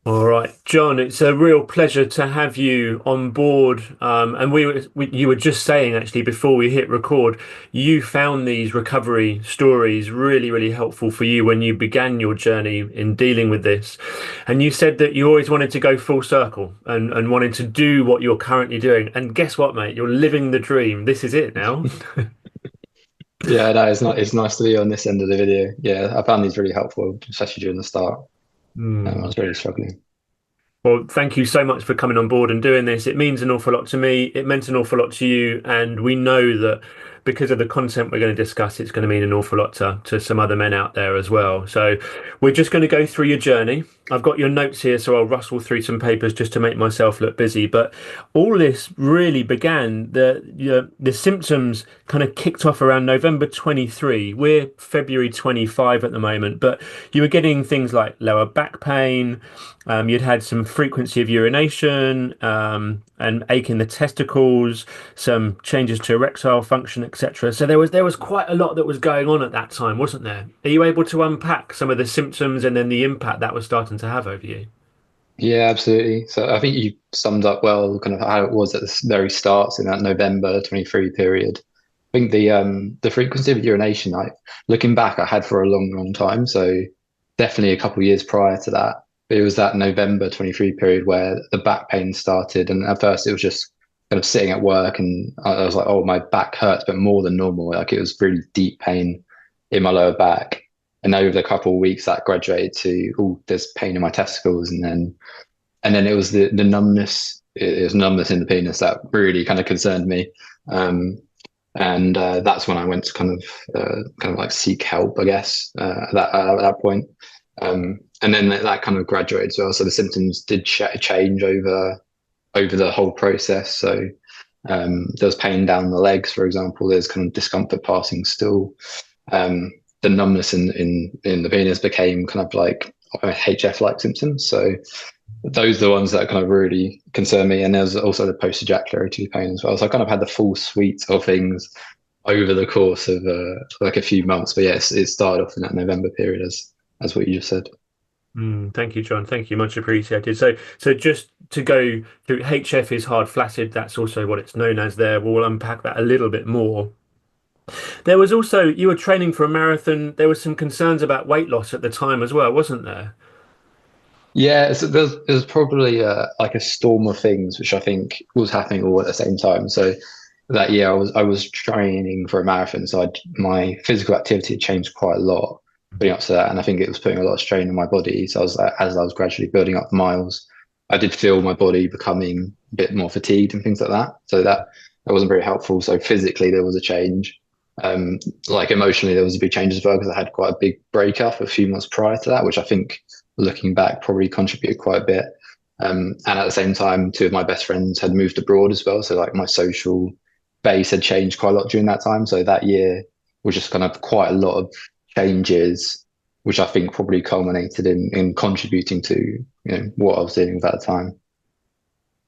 All right, John, it's a real pleasure to have you on board. And you were just saying actually before we hit record, you found these recovery stories really, really helpful for you when you began your journey in dealing with this. And you said that you always wanted to go full circle and wanted to do what you're currently doing. And guess what, mate? You're living the dream. This is it now. Yeah, no, it's nice to be on this end of the video. Yeah, I found these really helpful, especially during the start. I Hmm. was really struggling. Well, thank you so much for coming on board and doing this. It means an awful lot to me. It meant an awful lot to you. And we know that because of the content we're going to discuss, it's going to mean an awful lot to some other men out there as well. So we're just going to go through your journey. I've got your notes here, so I'll rustle through some papers just to make myself look busy. But all this really began, the symptoms kind of kicked off around November 23. We're February 25 at the moment, but you were getting things like lower back pain. You'd had some frequency of urination, and ache in the testicles, some changes to erectile function, etc. So there was quite a lot that was going on at that time, wasn't there? Are you able to unpack some of the symptoms and then the impact that was starting to have over you? Yeah, absolutely. So I think you summed up well kind of how it was at the very start in that November 23 period. I think the frequency of urination, looking back, I had for a long, long time. So definitely a couple of years prior to that. But it was that November 23 period where the back pain started. And at first it was just kind of sitting at work and I was like, oh, my back hurts, but more than normal. Like it was really deep pain in my lower back. And over the couple of weeks that graduated to, oh, there's pain in my testicles. And then it was the numbness. It was numbness in the penis that really kind of concerned me. Um, and that's when I went to kind of like seek help, I guess, at that point. And then that kind of graduated as well. So the symptoms did change over the whole process. So there was pain down the legs, for example. There's kind of discomfort passing stool. The numbness in the penis became kind of like HF-like symptoms. So those are the ones that kind of really concern me. And there's also the post-ejaculatory pain as well. So I kind of had the full suite of things over the course of like a few months. But yes, it started off in that November period as what you just said. Thank you, John. Thank you. Much appreciated. So just to go through, HF is hard flaccid. That's also what it's known as there. We'll unpack that a little bit more. There was also, you were training for a marathon. There was some concerns about weight loss at the time as well, wasn't there? Yeah, so there's probably like a storm of things which I think was happening all at the same time. So that year I was training for a marathon, so my physical activity had changed quite a lot leading up to that, and I think it was putting a lot of strain on my body. So as I was gradually building up the miles, I did feel my body becoming a bit more fatigued and things like that. So that wasn't very helpful. So physically there was a change. Like emotionally there was a big change as well because I had quite a big breakup a few months prior to that, which I think looking back probably contributed quite a bit. And at the same time, two of my best friends had moved abroad as well. So like my social base had changed quite a lot during that time. So that year was just kind of quite a lot of changes, which I think probably culminated in contributing to, what I was dealing with at the time.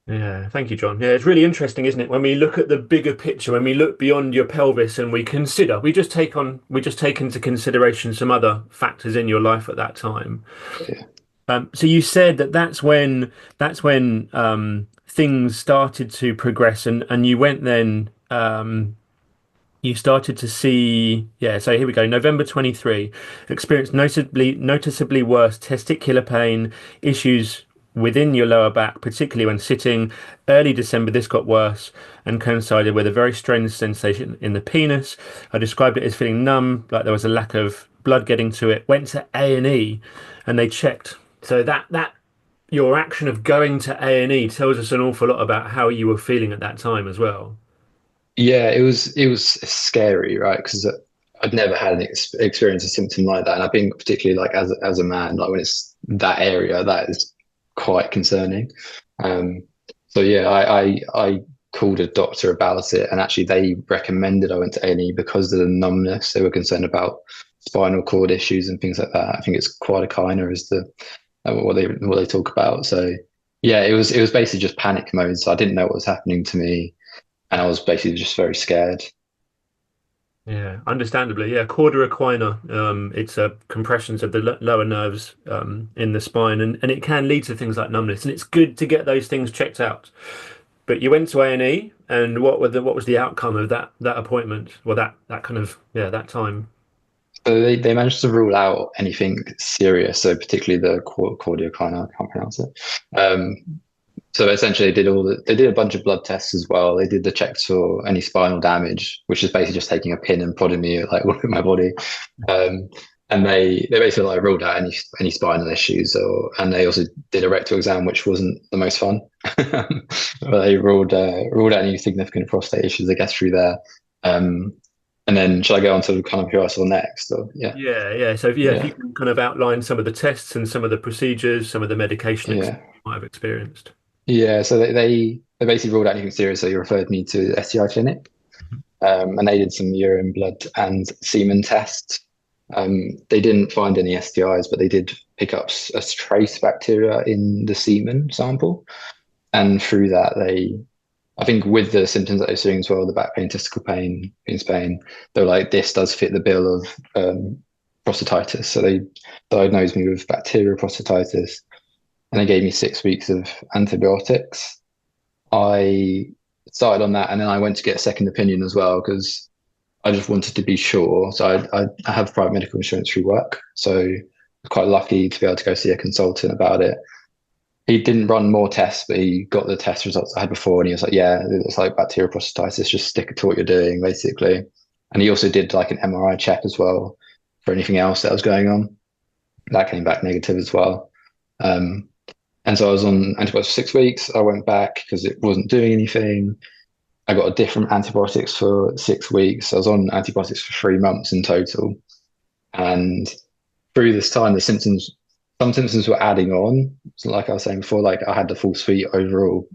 Yeah, thank you, John. Yeah, it's really interesting, isn't it? When we look at the bigger picture, when we look beyond your pelvis and we just take into consideration some other factors in your life at that time. Yeah. So you said that that's when things started to progress and you went then you started to see, yeah, so here we go. November 23, experienced noticeably worse testicular pain, issues within your lower back, particularly when sitting. Early December, this got worse and coincided with a very strange sensation in the penis. I described it as feeling numb, like there was a lack of blood getting to it. Went to A&E and they checked. So that your action of going to A&E tells us an awful lot about how you were feeling at that time as well. Yeah, it was scary, right? Because I'd never had an experience a symptom like that, and I think particularly like as a man, like when it's that area, that is quite concerning. Um, so yeah, I called a doctor about it, and actually they recommended I went to A&E because of the numbness. They were concerned about spinal cord issues and things like that. I think it's quadricina is what they talk about. So yeah, it was basically just panic mode. So I didn't know what was happening to me and I was basically just very scared. Yeah, understandably. Yeah, cauda equina. It's compressions of the lower nerves in the spine, and it can lead to things like numbness. And it's good to get those things checked out. But you went to A&E, and what was the outcome of that appointment? Well, that kind of yeah that time. So they managed to rule out anything serious, so particularly the cordioclina, I can't pronounce it. Um, so essentially, they did a bunch of blood tests as well. They did the checks for any spinal damage, which is basically just taking a pin and prodding me like all in my body. Um, and they basically like ruled out any spinal issues, and they also did a rectal exam, which wasn't the most fun. But they ruled out any significant prostate issues, I guess, through there. Um, and then shall I go on to kind of who I saw next? Or yeah, Yeah, yeah. So yeah, if you yeah, can kind of outline some of the tests and some of the procedures, some of the medication ex yeah, you might have experienced. yeah. So they basically ruled out anything serious. So you referred me to STI clinic. And they did some urine, blood, and semen tests. They didn't find any STIs, but they did pick up a trace bacteria in the semen sample. And through that, I think with the symptoms that they're seeing as well, the back pain, testicle pain, venous pain, they're like, this does fit the bill of prostatitis. So they diagnosed me with bacterial prostatitis and they gave me 6 weeks of antibiotics. I started on that and then I went to get a second opinion as well because I just wanted to be sure. So I have private medical insurance through work. So I'm quite lucky to be able to go see a consultant about it. He didn't run more tests, but he got the test results I had before, and he was like, "Yeah, it's like bacterial prostatitis. Just stick to what you're doing, basically." And he also did like an MRI check as well for anything else that was going on. That came back negative as well. Um, and so I was on antibiotics for 6 weeks. I went back because it wasn't doing anything. I got a different antibiotics for 6 weeks. I was on antibiotics for 3 months in total. And through this time, some symptoms were adding on. So like I was saying before, like I had the full suite overall.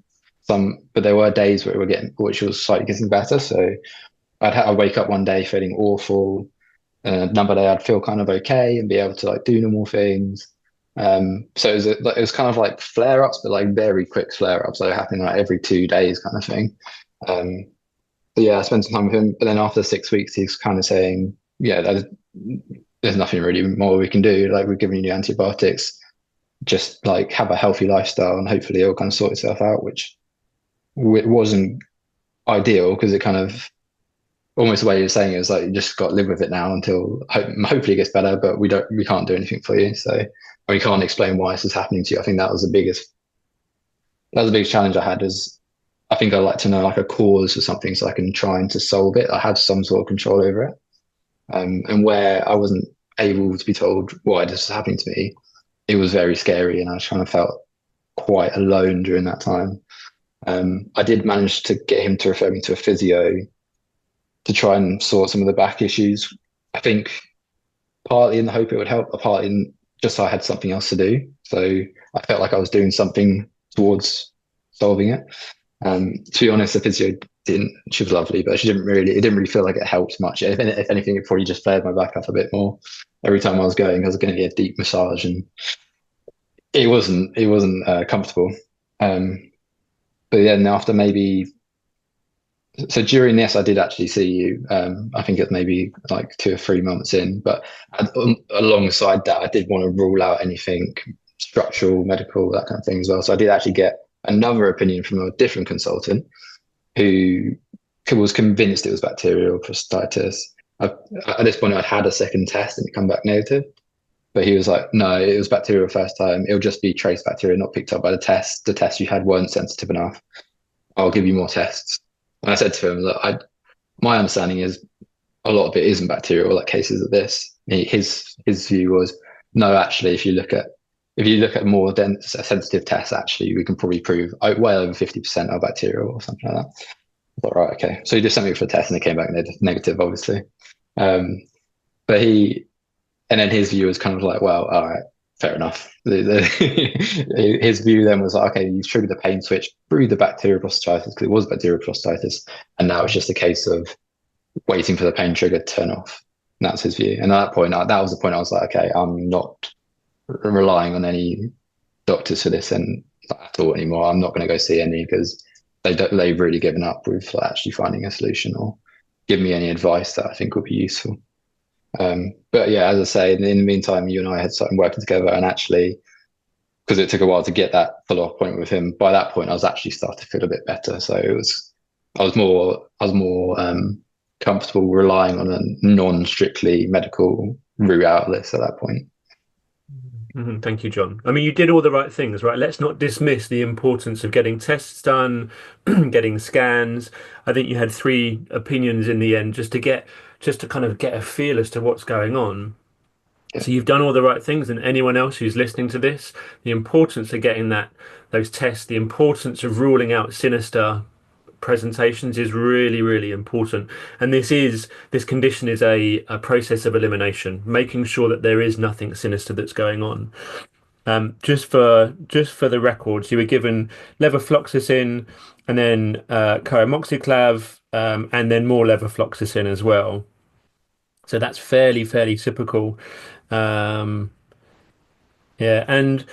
But there were days where which was slightly getting better. So I'd wake up one day feeling awful. Another day I'd feel kind of okay and be able to like do normal things. So it was kind of like flare ups, but like very quick flare ups. So happening like every 2 days kind of thing. Um, so yeah, I spent some time with him. But then after 6 weeks, he's kind of saying, yeah, there's nothing really more we can do. Like we're giving you antibiotics, just like have a healthy lifestyle and hopefully it'll kind of sort itself out, which wasn't ideal because it kind of almost the way you're saying it is like you just got to live with it now until hopefully it gets better, but we can't do anything for you. So we can't explain why this is happening to you. I think that was the biggest challenge I had is I think I like to know like a cause or something so I can try to solve it. I have some sort of control over it. And where I wasn't able to be told why this was happening to me, it was very scary, and I kind of felt quite alone during that time. I did manage to get him to refer me to a physio to try and sort some of the back issues. I think partly in the hope it would help, but partly in just so I had something else to do. So I felt like I was doing something towards solving it. To be honest, the physio didn't. She was lovely, but she didn't really. It didn't really feel like it helped much. If anything, it probably just flared my back up a bit more. Every time I was going, I was going to get a deep massage, and it wasn't comfortable. Um, but then after maybe so during this, I did actually see you. I think it's maybe like 2 or 3 months in, but alongside that, I did want to rule out anything structural, medical, that kind of thing as well. So I did actually get another opinion from a different consultant who was convinced it was bacterial prostatitis. At this point, I'd had a second test and it come back negative. But he was like, no, it was bacterial first time. It'll just be trace bacteria, not picked up by the test. The tests you had weren't sensitive enough. I'll give you more tests. And I said to him, look, my understanding is a lot of it isn't bacterial, like cases of this. His view was, no, actually, if you look at more dense sensitive tests, actually, we can probably prove well over 50% are bacterial or something like that. I thought, right, okay. So he just sent me for a test and it came back negative, obviously. Um, but and then his view was kind of like, well, all right, fair enough. His view then was like, okay, you've triggered the pain switch through the bacterial prostatitis because it was bacterial prostatitis, and now it's just a case of waiting for the pain trigger to turn off. And that's his view. And at that point, that was the point I was like, okay, I'm not relying on any doctors for this and at all anymore. I'm not going to go see any because they've really given up with actually finding a solution or give me any advice that I think would be useful. But yeah, as I say, in the meantime, you and I had started working together, and actually, because it took a while to get that follow-up appointment with him, by that point I was actually starting to feel a bit better. So I was more comfortable relying on a non-strictly medical route out of this at that point. Thank you, John. I mean, you did all the right things, right? Let's not dismiss the importance of getting tests done, getting scans. I think you had three opinions in the end just to kind of get a feel as to what's going on. Yeah, So you've done all the right things, and anyone else who's listening to this, the importance of getting those tests, the importance of ruling out sinister presentations is really, really important. And this condition is a process of elimination, making sure that there is nothing sinister that's going on. Just for the records, you were given levofloxacin and then coamoxiclav, and then more levofloxacin as well. So that's fairly typical. Um, yeah, and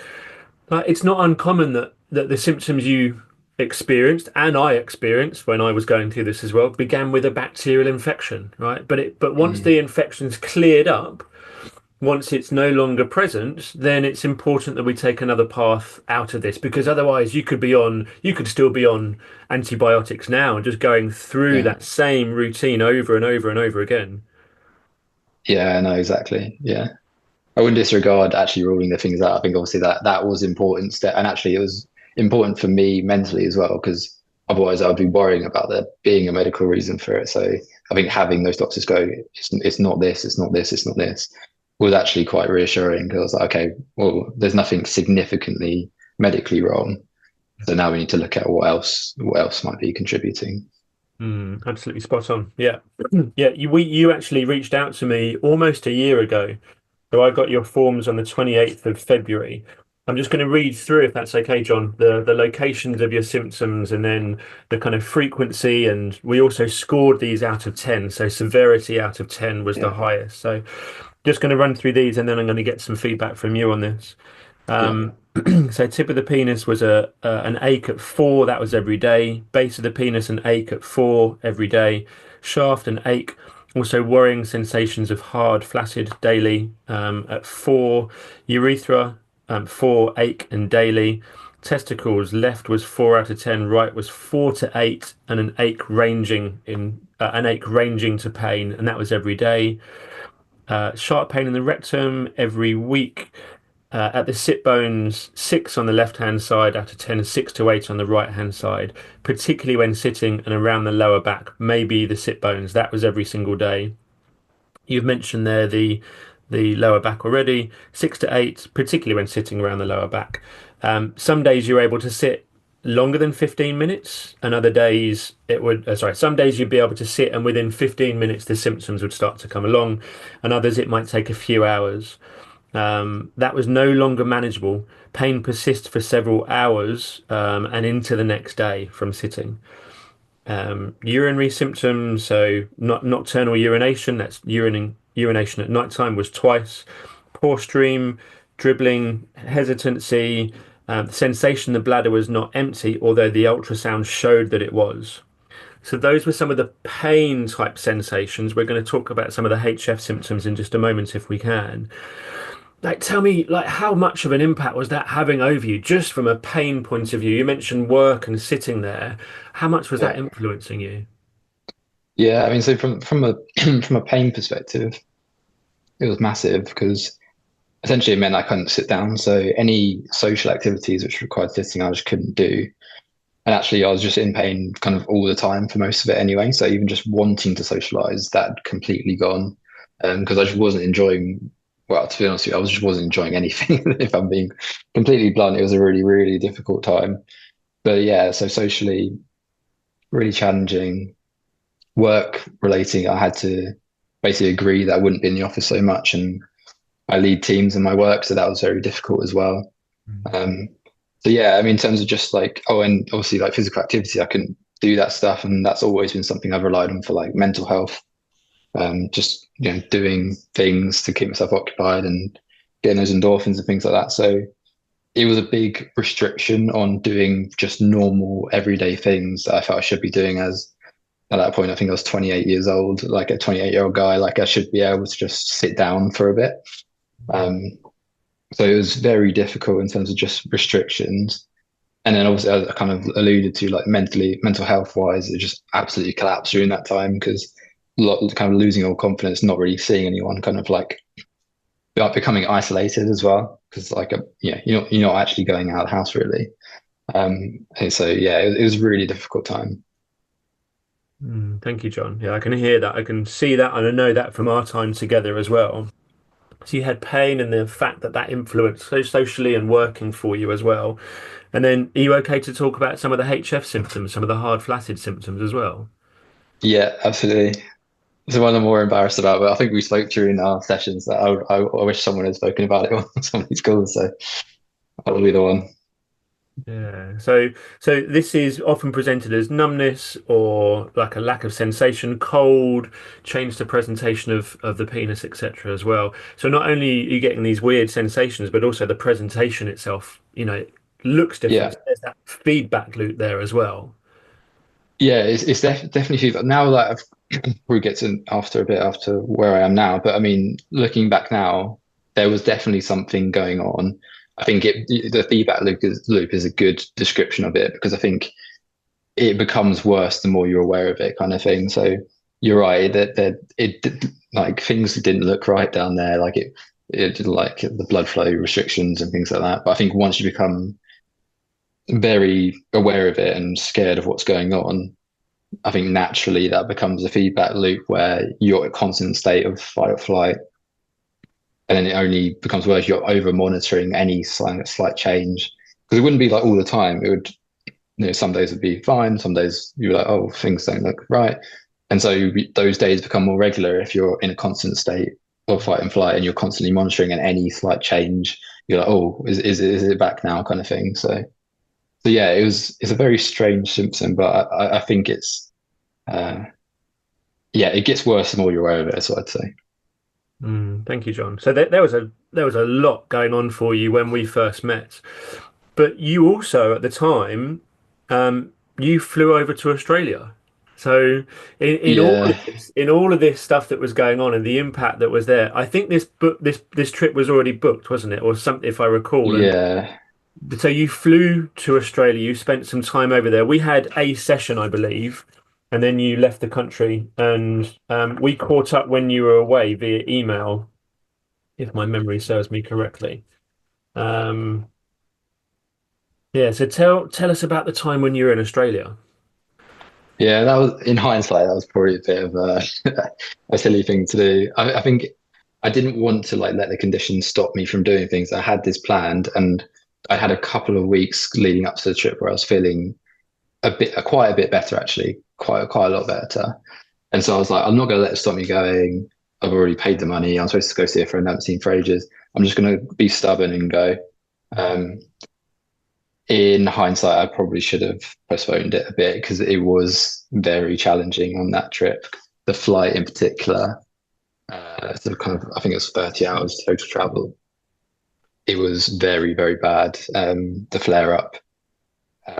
it's not uncommon that the symptoms you experienced and I experienced when I was going through this as well began with a bacterial infection, right? But once mm, the infection's cleared up, once it's no longer present, then it's important that we take another path out of this because otherwise you could still be on antibiotics now and just going through yeah, that same routine over and over and over again. yeah, no, exactly. Yeah. I wouldn't disregard actually ruling the things out. I think obviously that was important step, and actually it was important for me mentally as well because otherwise I would be worrying about there being a medical reason for it. So I think having those doctors go, it's not this, it's not this, it's not this, was actually quite reassuring because I was like, okay, well, there's nothing significantly medically wrong. So now we need to look at what else might be contributing. Absolutely spot on. Yeah. Yeah, you actually reached out to me almost a year ago. So I got your forms on the 28th of February. I'm just going to read through, if that's okay, John, the locations of your symptoms and then the kind of frequency. And we also scored these out of 10. So severity out of 10 was the Yeah, highest. So just going to run through these and then I'm going to get some feedback from you on this. yeah, Um, so tip of the penis was an ache at 4, that was every day. Base of the penis, an ache at 4 every day. Shaft, an ache. Also worrying sensations of hard, flaccid daily at 4. Urethra, 4, ache and daily. Testicles, left was 4 out of 10, right was 4 to 8, and an ache ranging to pain, and that was every day. Sharp pain in the rectum every week. At the sit bones, 6 on the left hand side out of 10, 6 to 8 on the right hand side, particularly when sitting and around the lower back, maybe the sit bones. That was every single day. You've mentioned there the lower back already, 6 to 8, particularly when sitting around the lower back. Some days you're able to sit longer than 15 minutes, and other days some days you'd be able to sit and within 15 minutes the symptoms would start to come along, and others it might take a few hours. That was no longer manageable. Pain persists for several hours and into the next day from sitting. Urinary symptoms, so not nocturnal urination, that's urination at night time was twice. Poor stream, dribbling, hesitancy, the sensation the bladder was not empty, although the ultrasound showed that it was. So those were some of the pain type sensations. We're going to talk about some of the HF symptoms in just a moment if we can. Like, tell me, like, how much of an impact was that having over you, just from a pain point of view? You mentioned work and sitting there. How much was that yeah, influencing you? yeah. I mean, so from a from a pain perspective, it was massive because essentially it meant I couldn't sit down. So any social activities which required sitting, I just couldn't do. And actually, I was just in pain kind of all the time for most of it anyway. So even just wanting to socialize, that completely gone. Because I just wasn't enjoying, well, to be honest with you, I just wasn't enjoying anything. If I'm being completely blunt, it was a really difficult time. But yeah, so socially, really challenging. Work relating, I had to basically agree that I wouldn't be in the office so much. And I lead teams in my work, so that was very difficult as well. Um, so yeah, I mean, in terms of just like, oh, and obviously like physical activity, I couldn't do that stuff, and that's always been something I've relied on for like mental health. Just doing things to keep myself occupied and getting those endorphins and things like that. So it was a big restriction on doing just normal everyday things that I felt I should be doing as at that point, I think I was 28 years old, like a 28-year-old guy, like I should be able to just sit down for a bit. Um, so it was very difficult in terms of just restrictions. And then obviously, as I kind of alluded to, like mental health wise, it just absolutely collapsed during that time because kind of losing all confidence, not really seeing anyone, kind of like becoming isolated as well. Because yeah, you're not actually going out of the house really. And so yeah, it was a really difficult time. Thank you, John. Yeah, I can hear that. I can see that, and I know that from our time together as well. So you had pain and the fact that that influenced so socially and working for you as well. And then, are you okay to talk about some of the HF symptoms, some of the hard flaccid symptoms as well? Yeah, absolutely. It's the one I'm more embarrassed about, but I think we spoke during our sessions that I wish someone had spoken about it on some of these calls, so I'll be the one. Yeah. So this is often presented as numbness or like a lack of sensation, cold, change the presentation of the penis, etc. as well. So not only are you getting these weird sensations, but also the presentation itself, looks different. Yeah, So there's that feedback loop there as well. yeah, it's definitely but now that we get to after a bit after where I am now, but I mean, looking back now, there was definitely something going on. I think the feedback loop is a good description of it because I think it becomes worse the more you're aware of it, kind of thing. So you're right that like things didn't look right down there, like it did like the blood flow restrictions and things like that. But I think once you become very aware of it and scared of what's going on, I think naturally that becomes a feedback loop where you're in a constant state of fight or flight. And then it only becomes worse. You're over monitoring any slight change because it wouldn't be like all the time. It would, some days would be fine. Some days you're like, oh, things don't look right. And so those days become more regular if you're in a constant state of fight and flight and you're constantly monitoring, and any slight change, you're like, oh, is it back now, kind of thing. So yeah, it's a very strange symptom, but I think uh, yeah, it gets worse the more you're aware of it. That's what I'd say. Thank you, John. So there was a lot going on for you when we first met, but you also at the time, you flew over to Australia. So Yeah, in all of this stuff that was going on and the impact that was there, I think this trip was already booked, wasn't it, or something if I recall. And yeah, so you flew to Australia. You spent some time over there. We had a session, I believe, and then you left the country, and we caught up when you were away via email if my memory serves me correctly. Um, yeah, so tell us about the time when you were in Australia. yeah. That was, in hindsight, that was probably a bit of a silly thing to do. I think I didn't want to like let the conditions stop me from doing things. I had this planned, and I had a couple of weeks leading up to the trip where I was feeling quite a bit better, actually, quite a lot better. And so I was like, I'm not going to let it stop me going. I've already paid the money. I'm supposed to go see a friend I haven't seen for ages. I'm just going to be stubborn and go. Um, in hindsight, I probably should have postponed it a bit because it was very challenging on that trip. The flight in particular, so kind of, I think it was 30 hours total travel. It was very, very bad. The flare up,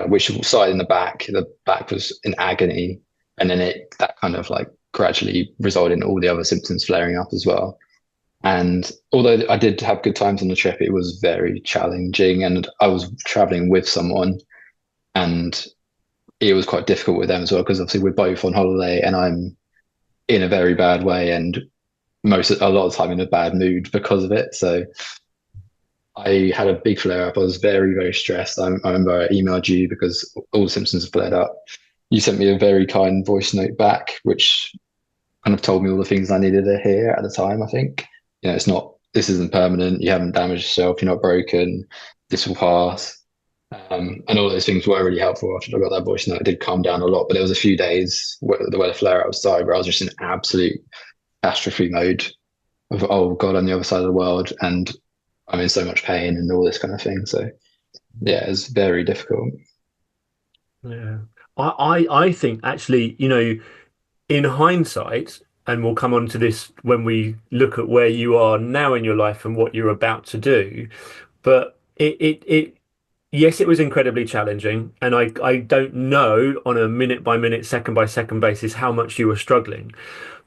which started in the back was in agony. And then that kind of like gradually resulted in all the other symptoms flaring up as well. And although I did have good times on the trip, it was very challenging. And I was traveling with someone, and it was quite difficult with them as well, because obviously we're both on holiday and I'm in a very bad way, and a lot of the time in a bad mood because of it. So I had a big flare up. I was very, very stressed. I remember I emailed you because all the symptoms had flared up. You sent me a very kind voice note back, which kind of told me all the things I needed to hear at the time, I think. This isn't permanent. You haven't damaged yourself. You're not broken. This will pass. And all those things were really helpful after I got that voice note. It did calm down a lot, but there was a few days where the flare up started where I was just in absolute catastrophe mode of, oh God, I'm the other side of the world and I'm in so much pain and all this kind of thing. So yeah, it's very difficult. Yeah. I think actually, in hindsight, and we'll come on to this when we look at where you are now in your life and what you're about to do, but it Yes, it was incredibly challenging, and I don't know on a minute by minute, second by second basis how much you were struggling.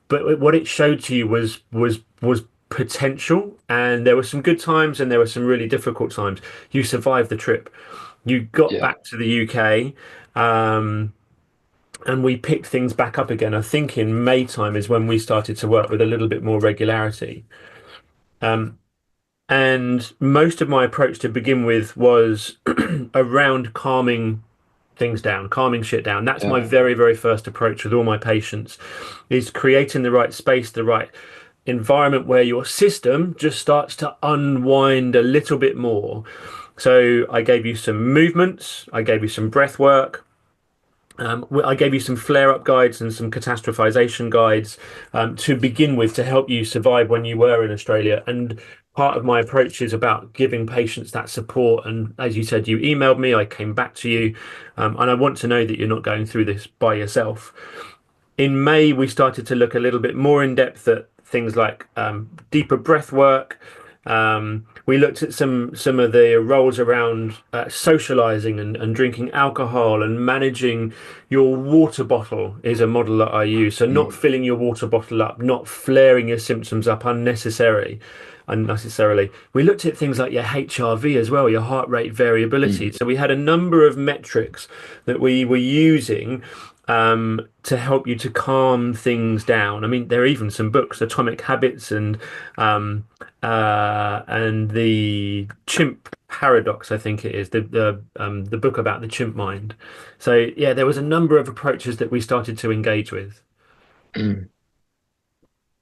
But what it showed to you was potential, and there were some good times and there were some really difficult times. You survived the trip. You got Yeah, back to the UK, um, and we picked things back up again. I think in May time is when we started to work with a little bit more regularity. Um, and most of my approach to begin with was around calming things down, calming shit down. That's my yeah. very, very first approach with all my patients, is creating the right space, the right environment where your system just starts to unwind a little bit more. So I gave you some movements, I gave you some breath work. I gave you some flare-up guides and some catastrophization guides to begin with to help you survive when you were in Australia. And part of my approach is about giving patients that support. And as you said, you emailed me, I came back to you, and I want to know that you're not going through this by yourself. In May, we started to look a little bit more in depth at things like deeper breath work. We looked at some of the roles around socializing and drinking alcohol and managing your water bottle is a model that I use. So not Mm, filling your water bottle up, not flaring your symptoms up unnecessarily. We looked at things like your HRV as well, your heart rate variability. mm, So we had a number of metrics that we were using to help you to calm things down. I mean, there are even some books, Atomic Habits and the Chimp Paradox, I think it is the book about the chimp mind. So yeah, there was a number of approaches that we started to engage with. mm.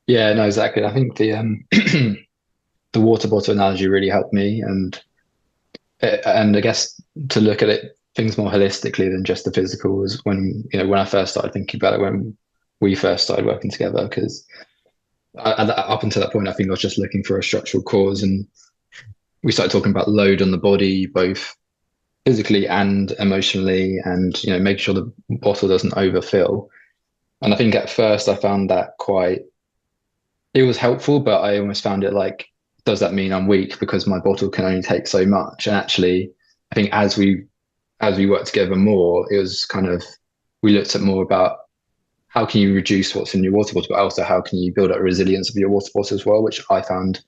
Yeah, no, exactly. I think the the water bottle analogy really helped me, and I guess to look at it things more holistically than just the physical was when when I first started thinking about it when we first started working together because up until that point I think I was just looking for a structural cause, and we started talking about load on the body both physically and emotionally, and making sure the bottle doesn't overfill. And I think at first I found that quite it was helpful, but I almost found it like, does that mean I'm weak because my bottle can only take so much? And actually, I think as we worked together more, it was kind of we looked at more about how can you reduce what's in your water bottle, but also how can you build up resilience of your water bottle as well, which I found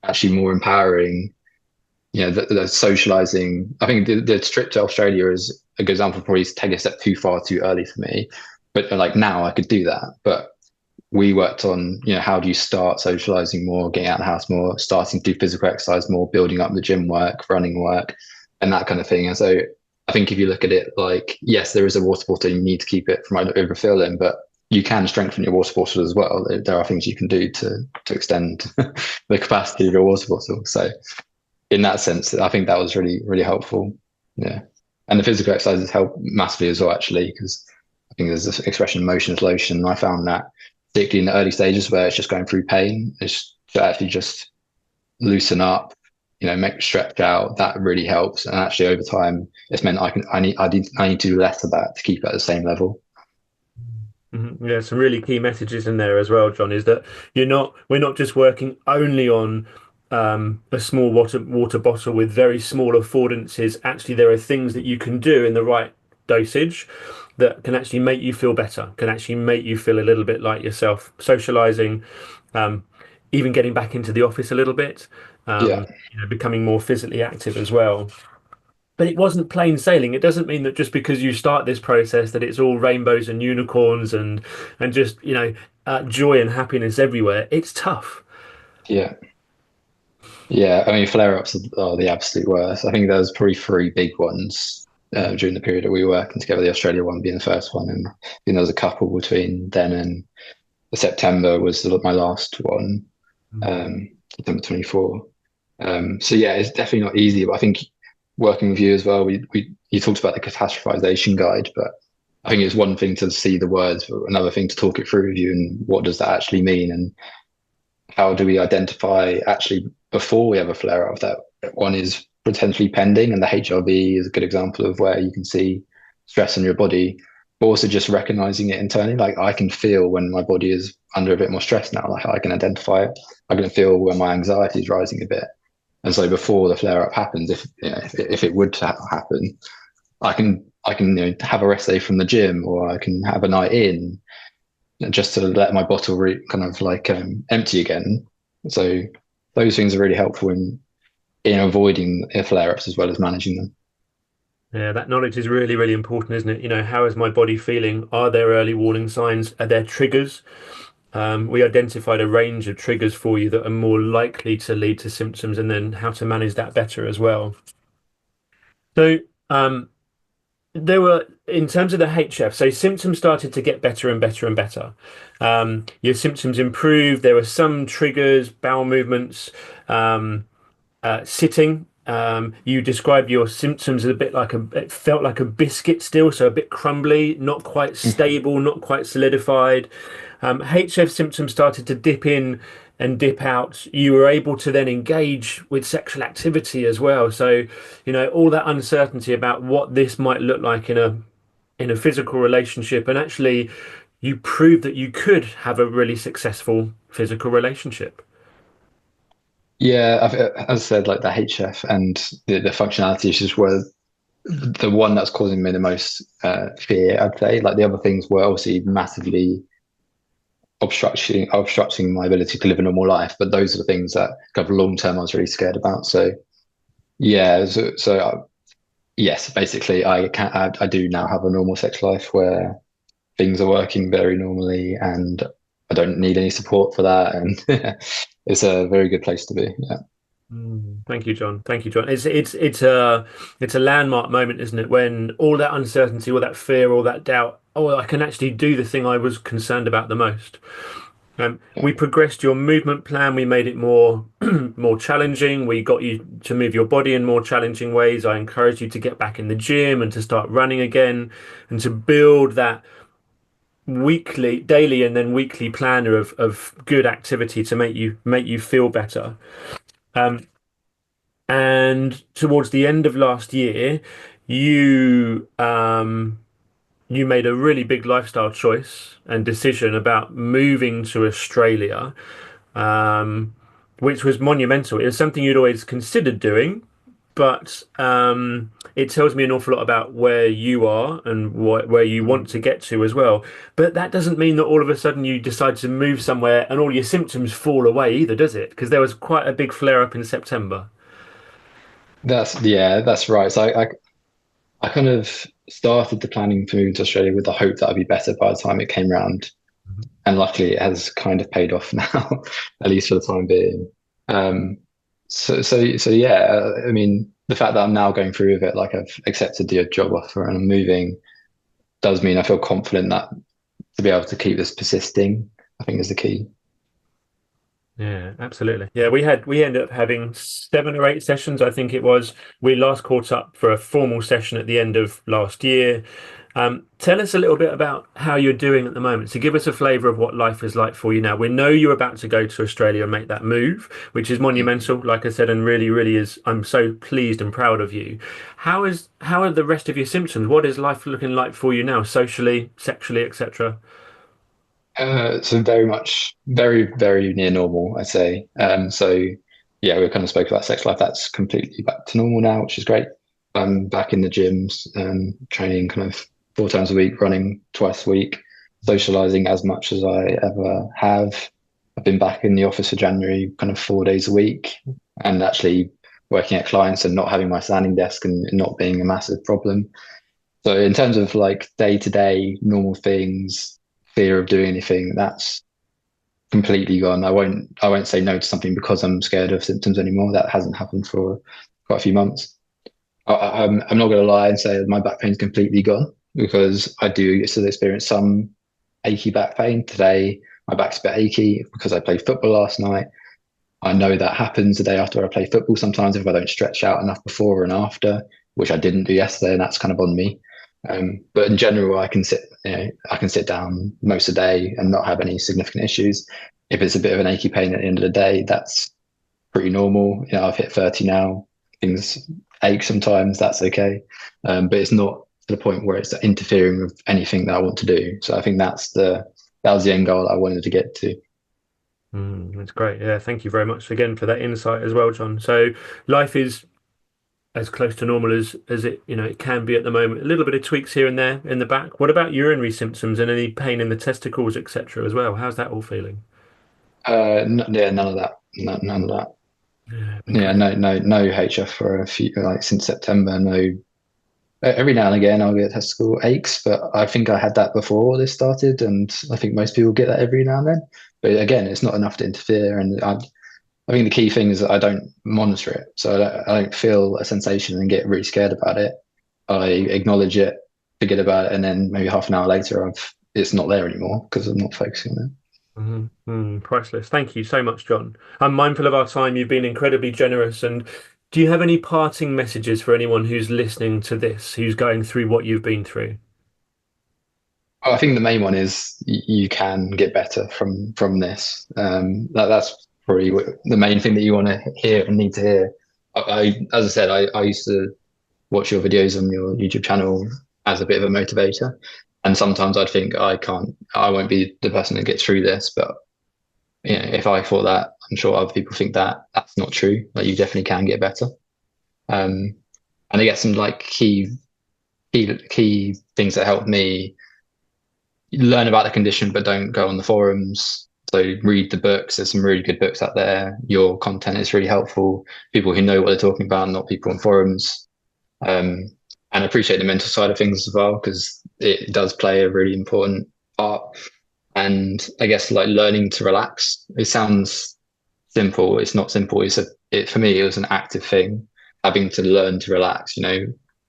actually more empowering. The socializing. I think the trip to Australia is a good example. Probably take a step too far too early for me, but like now I could do that. But we worked on, how do you start socializing more, getting out of the house more, starting to do physical exercise more, building up the gym work, running work, and that kind of thing. And so I think if you look at it like, yes, there is a water bottle, you need to keep it from overfilling, but you can strengthen your water bottle as well. There are things you can do to extend the capacity of your water bottle. So in that sense, I think that was really, really helpful. Yeah. And the physical exercises help massively as well, actually, because I think there's this expression, motion is lotion. And I found that particularly in the early stages where it's just going through pain, is to actually just loosen up, make stretch out. That really helps. And actually over time, it's meant I need to do less of that to keep it at the same level. Mhm. Yeah, some really key messages in there as well, John, is that we're not just working only on a small water bottle with very small affordances. Actually, there are things that you can do in the right dosage that can actually make you feel better, can actually make you feel a little bit like yourself, socializing, um, even getting back into the office a little bit, Yeah. becoming more physically active as well. But it wasn't plain sailing. It doesn't mean that just because you start this process that it's all rainbows and unicorns and just joy and happiness everywhere. It's tough. Yeah. Yeah. I mean, flare-ups are the absolute worst. I think there's probably three big ones Mm, during the period that we were working together, the Australia one being the first one. And I think there was a couple between then and September was my last one, mm, September 24. So yeah, it's definitely not easy, but I think working with you as well, we you talked about the catastrophization guide, but I think it's one thing to see the words, but another thing to talk it through with you and what does that actually mean and how do we identify actually before we have a flare up that one is potentially pending, and the HRV is a good example of where you can see stress on your body, but also just recognizing it internally. Like I can feel when my body is under a bit more stress now, like I can identify it. I can feel when my anxiety is rising a bit. And so before the flare up happens, if it would happen, I can have a rest day from the gym, or I can have a night in, just to let my bottle kind of like empty again. So those things are really helpful in avoiding flare ups as well as managing them. Yeah, that knowledge is really, really important, isn't it? How is my body feeling? Are there early warning signs? Are there triggers? We identified a range of triggers for you that are more likely to lead to symptoms, and then how to manage that better as well. So, there were, in terms of the HF, so symptoms started to get better and better and better. Your symptoms improved. There were some triggers, bowel movements, sitting. You described your symptoms as a bit like it felt like a biscuit still, so a bit crumbly, not quite stable, not quite solidified. HF symptoms started to dip in and dip out. You were able to then engage with sexual activity as well. So, all that uncertainty about what this might look like in a physical relationship, and actually you proved that you could have a really successful physical relationship. Yeah, as I said, like the HF and the functionality issues were the one that's causing me the most fear, I'd say. Like the other things were obviously massively obstructing my ability to live a normal life, but those are the things that kind of long term I was really scared about. So yeah, yes, basically I do now have a normal sex life where things are working very normally, and I don't need any support for that, and it's a very good place to be. Yeah. Thank you, John. Thank you, John. It's a landmark moment, isn't it? When all that uncertainty, all that fear, all that doubt, oh, I can actually do the thing I was concerned about the most. We progressed your movement plan. We made it more more challenging. We got you to move your body in more challenging ways. I encouraged you to get back in the gym and to start running again, and to build that weekly, daily, and then weekly planner of good activity to make you feel better. Um, and towards the end of last year, you you made a really big lifestyle choice and decision about moving to Australia, um, which was monumental. It was something you'd always considered doing, but it tells me an awful lot about where you are and where you want to get to as well. But that doesn't mean that all of a sudden you decide to move somewhere and all your symptoms fall away either, does it? Because there was quite a big flare up in September. That's right. So I kind of started the planning to move to Australia with the hope that I'd be better by the time it came round. And luckily it has kind of paid off now, at least for the time being. Um, so yeah, I mean, the fact that I'm now going through with it, like I've accepted the job offer and I'm moving, does mean I feel confident that to be able to keep this persisting, I think is the key. Yeah, absolutely. Yeah, we ended up having 7 or 8 sessions, I think it was. We last caught up for a formal session at the end of last year. Tell us a little bit about how you're doing at the moment. So give us a flavour of what life is like for you now. We know you're about to go to Australia and make that move, which is monumental, like I said, and really, really is. I'm so pleased and proud of you. How are the rest of your symptoms? What is life looking like for you now, socially, sexually, etc.? So very much, very, very near normal, I'd say. So yeah, we kind of spoke about sex life. That's completely back to normal now, which is great. I'm back in the gyms, training kind of 4 times a week, running twice a week, socializing as much as I ever have. I've been back in the office for January, kind of 4 days a week, and actually working at clients and not having my standing desk and not being a massive problem. So in terms of like day to day normal things, fear of doing anything, that's completely gone. I won't say no to something because I'm scared of symptoms anymore. That hasn't happened for quite a few months. I'm not going to lie and say my back pain's completely gone, because I do still experience some achy back pain. Today, my back's a bit achy because I played football last night. I know that happens the day after I play football sometimes if I don't stretch out enough before and after, which I didn't do yesterday, and that's kind of on me. But in general, I can sit down most of the day and not have any significant issues. If it's a bit of an achy pain at the end of the day, that's pretty normal. I've hit 30 now. Things ache sometimes. That's okay, but it's not to the point where it's interfering with anything that I want to do. So I think that was the end goal I wanted to get to. That's great. Yeah, thank you very much again for that insight as well, John. So life is as close to normal as it, it can be at the moment. A little bit of tweaks here and there in the back. What about urinary symptoms and any pain in the testicles, etc. as well? How's that all feeling? Yeah, none of that. None of that. Yeah, Yeah, incredible. no HF for a few, like since September. No, every now and again I'll get testicle aches, but I think I had that before this started, and I think most people get that every now and then. But again, it's not enough to interfere, and I think the key thing is that I don't monitor it, so I don't feel a sensation and get really scared about it. I acknowledge it, forget about it, and then maybe half an hour later, it's not there anymore because I'm not focusing on it. Priceless. Thank you so much, John. I'm mindful of our time. You've been incredibly generous. And do you have any parting messages for anyone who's listening to this, who's going through what you've been through? I think the main one is you can get better from this. That's probably the main thing that you want to hear and need to hear. As I said, I used to watch your videos on your YouTube channel as a bit of a motivator, and sometimes I'd think I won't be the person that gets through this. But if I thought that, I'm sure other people think that that's not true. Like you definitely can get better. Um, and I guess some like key things that helped me learn about the condition, but don't go on the forums. So read the books. There's some really good books out there. Your content is really helpful. People who know what they're talking about, not people on forums. Um, and appreciate the mental side of things as well, because it does play a really important part. And I guess like learning to relax. It sounds simple. It's not simple. For me, it was an active thing, having to learn to relax,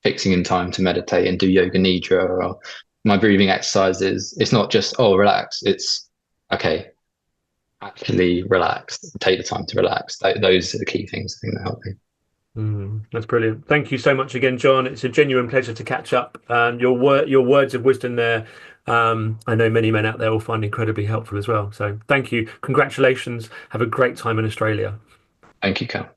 fixing in time to meditate and do yoga nidra or my breathing exercises. It's not just, oh, relax. It's okay, actually relax, take the time to relax. Those are the key things I think that help me. That's brilliant. Thank you so much again, John. It's a genuine pleasure to catch up. And your words of wisdom there, I know many men out there will find incredibly helpful as well. So thank you. Congratulations. Have a great time in Australia. Thank you, Cal.